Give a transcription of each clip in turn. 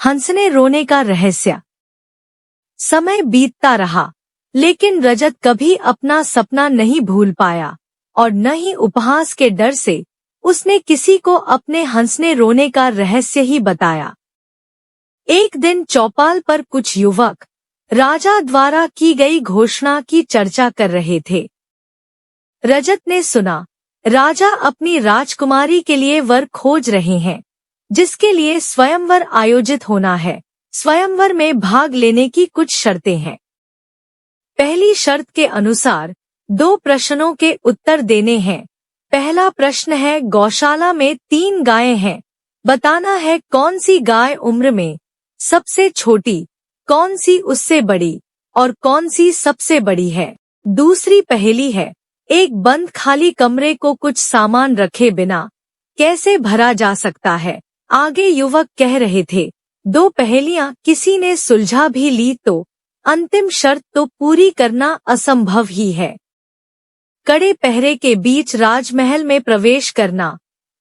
हंसने रोने का रहस्य। समय बीतता रहा, लेकिन रजत कभी अपना सपना नहीं भूल पाया और न ही उपहास के डर से उसने किसी को अपने हंसने रोने का रहस्य ही बताया। एक दिन चौपाल पर कुछ युवक राजा द्वारा की गई घोषणा की चर्चा कर रहे थे। रजत ने सुना, राजा अपनी राजकुमारी के लिए वर खोज रहे हैं, जिसके लिए स्वयंवर आयोजित होना है। स्वयंवर में भाग लेने की कुछ शर्तें हैं। पहली शर्त के अनुसार 2 प्रश्नों के उत्तर देने हैं। पहला प्रश्न है, गौशाला में 3 गायें हैं, बताना है कौन सी गाय उम्र में सबसे छोटी, कौन सी उससे बड़ी और कौन सी सबसे बड़ी है। दूसरी पहेली है, एक बंद खाली कमरे को कुछ सामान रखे बिना कैसे भरा जा सकता है। आगे युवक कह रहे थे, 2 पहेलियां किसी ने सुलझा भी ली तो अंतिम शर्त तो पूरी करना असंभव ही है। कड़े पहरे के बीच राजमहल में प्रवेश करना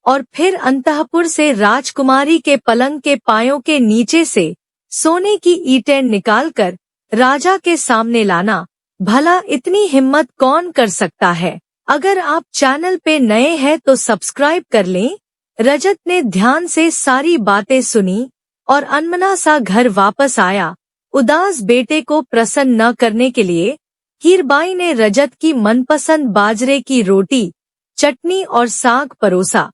और फिर अंतःपुर से राजकुमारी के पलंग के पायों के नीचे से सोने की ईंटें निकालकर राजा के सामने लाना, भला इतनी हिम्मत कौन कर सकता है। अगर आप चैनल पे नए हैं तो सब्सक्राइब कर लें। रजत ने ध्यान से सारी बातें सुनी और अनमना सा घर वापस आया। उदास बेटे को प्रसन्न न करने के लिए हीरबाई ने रजत की मनपसंद बाजरे की रोटी, चटनी और साग परोसा,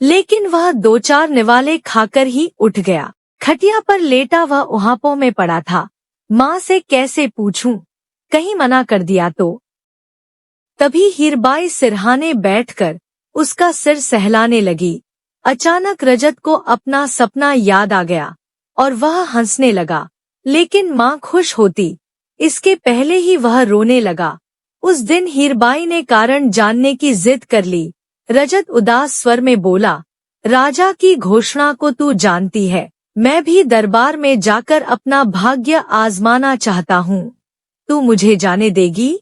लेकिन वह 2-4 निवाले खाकर ही उठ गया। खटिया पर लेटा वह उहापों में पड़ा था। माँ से कैसे पूछूं, कहीं मना कर दिया तो। तभी हीरबाई सिरहाने बैठकर उसका सिर सहलाने लगी। अचानक रजत को अपना सपना याद आ गया और वह हंसने लगा, लेकिन माँ खुश होती इसके पहले ही वह रोने लगा। उस दिन हीरबाई ने कारण जानने की जिद कर ली। रजत उदास स्वर में बोला, राजा की घोषणा को तू जानती है, मैं भी दरबार में जाकर अपना भाग्य आजमाना चाहता हूँ, तू मुझे जाने देगी?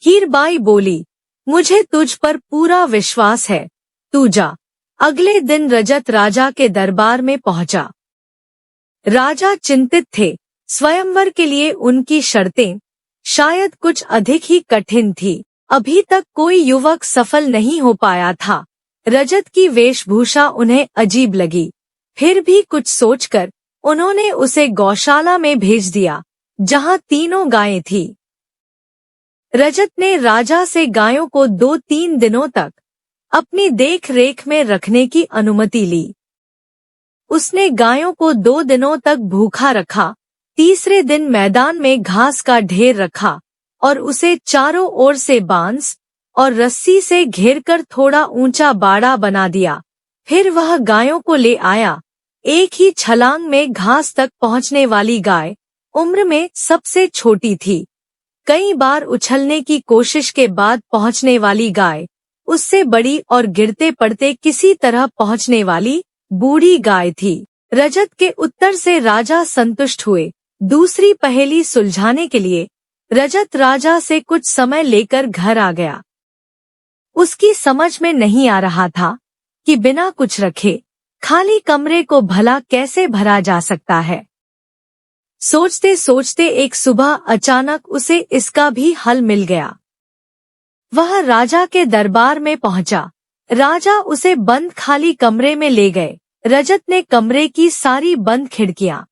हीरबाई बोली, मुझे तुझ पर पूरा विश्वास है, तू जा। अगले दिन रजत राजा के दरबार में पहुंचा। राजा चिंतित थे। स्वयंवर के लिए उनकी शर्तें शायद कुछ अधिक ही कठिन थी। अभी तक कोई युवक सफल नहीं हो पाया था। रजत की वेशभूषा उन्हें अजीब लगी। फिर भी कुछ सोचकर उन्होंने उसे गौशाला में भेज दिया, जहां 3 गायें थी। रजत ने राजा से गायों को 2-3 दिनों तक अपनी देख रेख में रखने की अनुमति ली। उसने गायों को 2 दिनों तक भूखा रखा। तीसरे दिन मैदान में घास का ढेर रखा और उसे चारों ओर से बांस और रस्सी से घेरकर थोड़ा ऊंचा बाड़ा बना दिया। फिर वह गायों को ले आया। एक ही छलांग में घास तक पहुंचने वाली गाय उम्र में सबसे छोटी थी। कई बार उछलने की कोशिश के बाद पहुंचने वाली गाय उससे बड़ी और गिरते पड़ते किसी तरह पहुंचने वाली बूढ़ी गाय थी। रजत के उत्तर से राजा संतुष्ट हुए। दूसरी पहेली सुलझाने के लिए रजत राजा से कुछ समय लेकर घर आ गया। उसकी समझ में नहीं आ रहा था कि बिना कुछ रखे खाली कमरे को भला कैसे भरा जा सकता है। सोचते सोचते एक सुबह अचानक उसे इसका भी हल मिल गया। वह राजा के दरबार में पहुंचा। राजा उसे बंद खाली कमरे में ले गए। रजत ने कमरे की सारी बंद खिड़कियां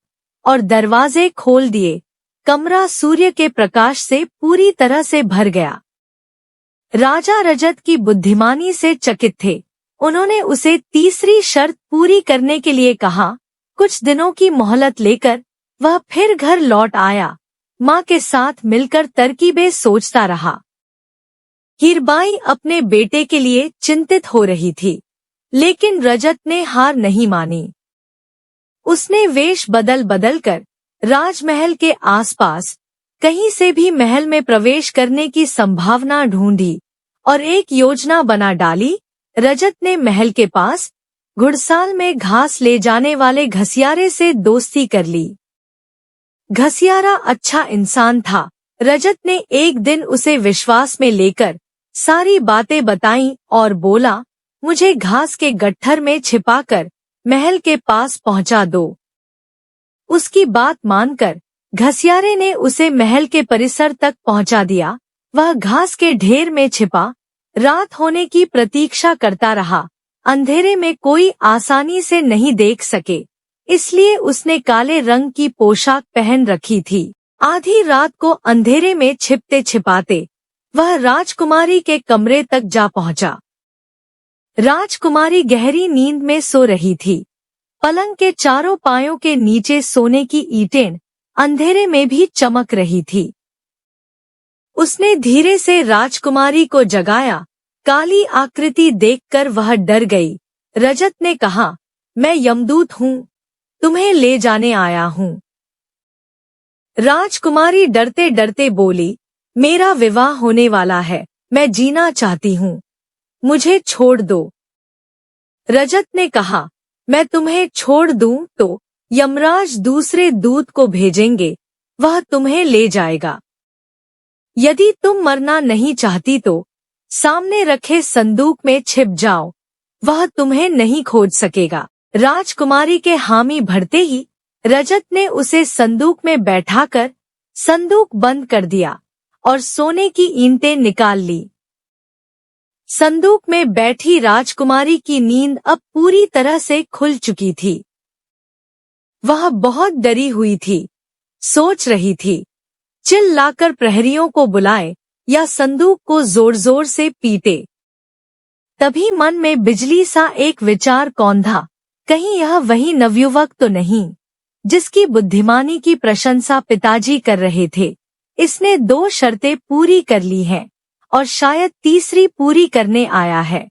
और दरवाजे खोल दिए। कमरा सूर्य के प्रकाश से पूरी तरह से भर गया। राजा रजत की बुद्धिमानी से चकित थे। उन्होंने उसे तीसरी शर्त पूरी करने के लिए कहा। कुछ दिनों की मोहलत लेकर वह फिर घर लौट आया। माँ के साथ मिलकर तरकीबें सोचता रहा। हीरबाई अपने बेटे के लिए चिंतित हो रही थी, लेकिन रजत ने हार नहीं मानी। उसने वेश बदल बदल कर राजमहल के आसपास कहीं से भी महल में प्रवेश करने की संभावना ढूंढी और एक योजना बना डाली। रजत ने महल के पास घुड़साल में घास ले जाने वाले घसियारे से दोस्ती कर ली। घसियारा अच्छा इंसान था। रजत ने एक दिन उसे विश्वास में लेकर सारी बातें बताईं और बोला, मुझे घास के गट्ठर में छिपाकर महल के पास पहुंचा दो। उसकी बात मानकर घसियारे ने उसे महल के परिसर तक पहुंचा दिया। वह घास के ढेर में छिपा रात होने की प्रतीक्षा करता रहा। अंधेरे में कोई आसानी से नहीं देख सके, इसलिए उसने काले रंग की पोशाक पहन रखी थी। आधी रात को अंधेरे में छिपते छिपाते वह राजकुमारी के कमरे तक जा पहुंचा। राजकुमारी गहरी नींद में सो रही थी। पलंग के चारों पायों के नीचे सोने की ईंटें अंधेरे में भी चमक रही थी। उसने धीरे से राजकुमारी को जगाया। काली आकृति देखकर वह डर गई। रजत ने कहा, मैं यमदूत हूँ, तुम्हें ले जाने आया हूँ। राजकुमारी डरते डरते बोली, मेरा विवाह होने वाला है, मैं जीना चाहती हूँ, मुझे छोड़ दो। रजत ने कहा, मैं तुम्हें छोड़ दूं तो यमराज दूसरे दूत को भेजेंगे, वह तुम्हें ले जाएगा। यदि तुम मरना नहीं चाहती तो सामने रखे संदूक में छिप जाओ, वह तुम्हें नहीं खोज सकेगा। राजकुमारी के हामी भरते ही रजत ने उसे संदूक में बैठाकर संदूक बंद कर दिया और सोने की ईंटें निकाल ली। संदूक में बैठी राजकुमारी की नींद अब पूरी तरह से खुल चुकी थी। वह बहुत डरी हुई थी, सोच रही थी, चिल्लाकर प्रहरियों को बुलाए या संदूक को जोर जोर से पीटे। तभी मन में बिजली सा एक विचार कौंधा, कहीं यह वही नवयुवक तो नहीं जिसकी बुद्धिमानी की प्रशंसा पिताजी कर रहे थे। इसने 2 शर्तें पूरी कर ली हैं और शायद तीसरी पूरी करने आया है।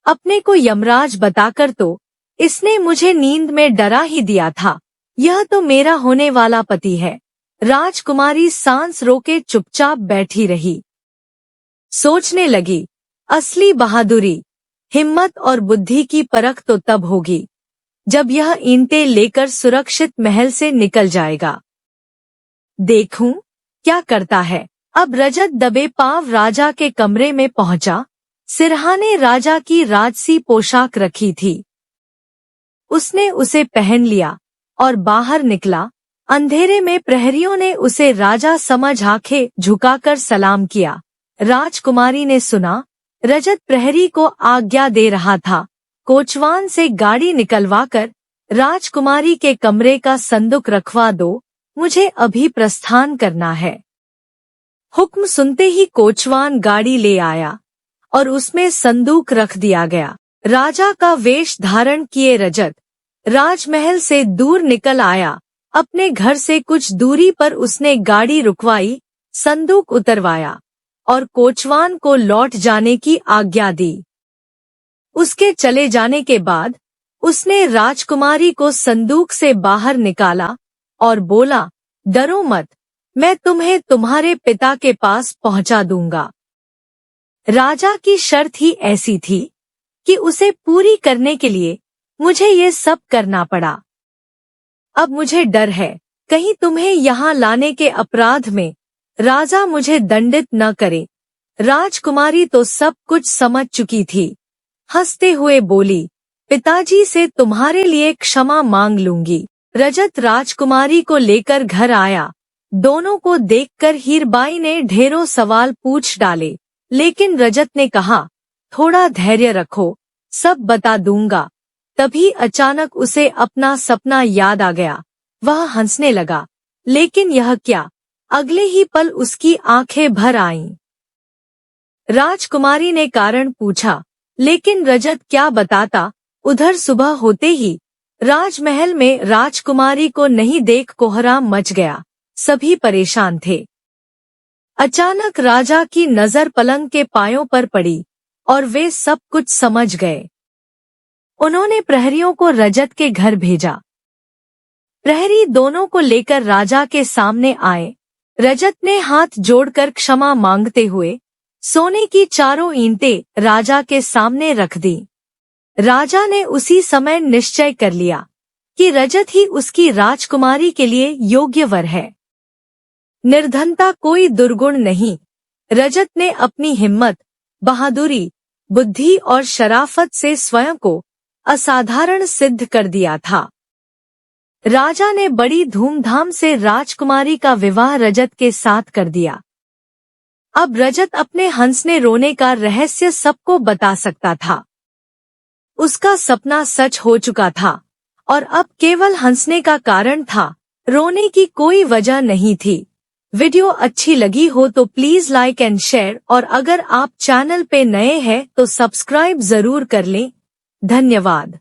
अपने को यमराज बताकर तो इसने मुझे नींद में डरा ही दिया था। यह तो मेरा होने वाला पति है। राजकुमारी सांस रोके चुपचाप बैठी रही। सोचने लगी, असली बहादुरी, हिम्मत और बुद्धि की परख तो तब होगी जब यह ईंटें लेकर सुरक्षित महल से निकल जाएगा। देखूं क्या करता है। अब रजत दबे पांव राजा के कमरे में पहुंचा। सिरहाने राजा की राजसी पोशाक रखी थी। उसने उसे पहन लिया और बाहर निकला। अंधेरे में प्रहरियों ने उसे राजा समझ आंखें झुकाकर सलाम किया। राजकुमारी ने सुना रजत प्रहरी को आज्ञा दे रहा था, कोचवान से गाड़ी निकलवाकर राजकुमारी के कमरे का संदूक रखवा दो, मुझे अभी प्रस्थान करना है। हुक्म सुनते ही कोचवान गाड़ी ले आया और उसमें संदूक रख दिया गया। राजा का वेश धारण किए रजत राजमहल से दूर निकल आया। अपने घर से कुछ दूरी पर उसने गाड़ी रुकवाई, संदूक उतरवाया और कोचवान को लौट जाने की आज्ञा दी। उसके चले जाने के बाद उसने राजकुमारी को संदूक से बाहर निकाला और बोला, डरो मत, मैं तुम्हें तुम्हारे पिता के पास पहुंचा दूंगा। राजा की शर्त ही ऐसी थी कि उसे पूरी करने के लिए मुझे ये सब करना पड़ा। अब मुझे डर है, कहीं तुम्हें यहाँ लाने के अपराध में राजा मुझे दंडित न करे। राजकुमारी तो सब कुछ समझ चुकी थी। हंसते हुए बोली, पिताजी से तुम्हारे लिए क्षमा मांग लूंगी। रजत राजकुमारी को लेकर घर आया। दोनों को देखकर हीरबाई ने ढेरों सवाल पूछ डाले, लेकिन रजत ने कहा, थोड़ा धैर्य रखो, सब बता दूंगा। तभी अचानक उसे अपना सपना याद आ गया। वह हंसने लगा, लेकिन यह क्या? अगले ही पल उसकी आंखें भर आईं। राजकुमारी ने कारण पूछा, लेकिन रजत क्या बताता। उधर सुबह होते ही राजमहल में राजकुमारी को नहीं देख कोहराम मच गया। सभी परेशान थे। अचानक राजा की नजर पलंग के पायों पर पड़ी और वे सब कुछ समझ गए। उन्होंने प्रहरियों को रजत के घर भेजा। प्रहरी दोनों को लेकर राजा के सामने आए। रजत ने हाथ जोड़कर क्षमा मांगते हुए सोने की 4 ईंटें राजा के सामने रख दी। राजा ने उसी समय निश्चय कर लिया कि रजत ही उसकी राजकुमारी के लिए योग्य वर है। निर्धनता कोई दुर्गुण नहीं। रजत ने अपनी हिम्मत, बहादुरी, बुद्धि और शराफत से स्वयं को असाधारण सिद्ध कर दिया था। राजा ने बड़ी धूमधाम से राजकुमारी का विवाह रजत के साथ कर दिया। अब रजत अपने हंसने रोने का रहस्य सबको बता सकता था। उसका सपना सच हो चुका था और अब केवल हंसने का कारण था, रोने की कोई वजह नहीं थी। वीडियो अच्छी लगी हो तो प्लीज लाइक एंड शेयर, और अगर आप चैनल पे नए हैं तो सब्सक्राइब जरूर कर लें। धन्यवाद।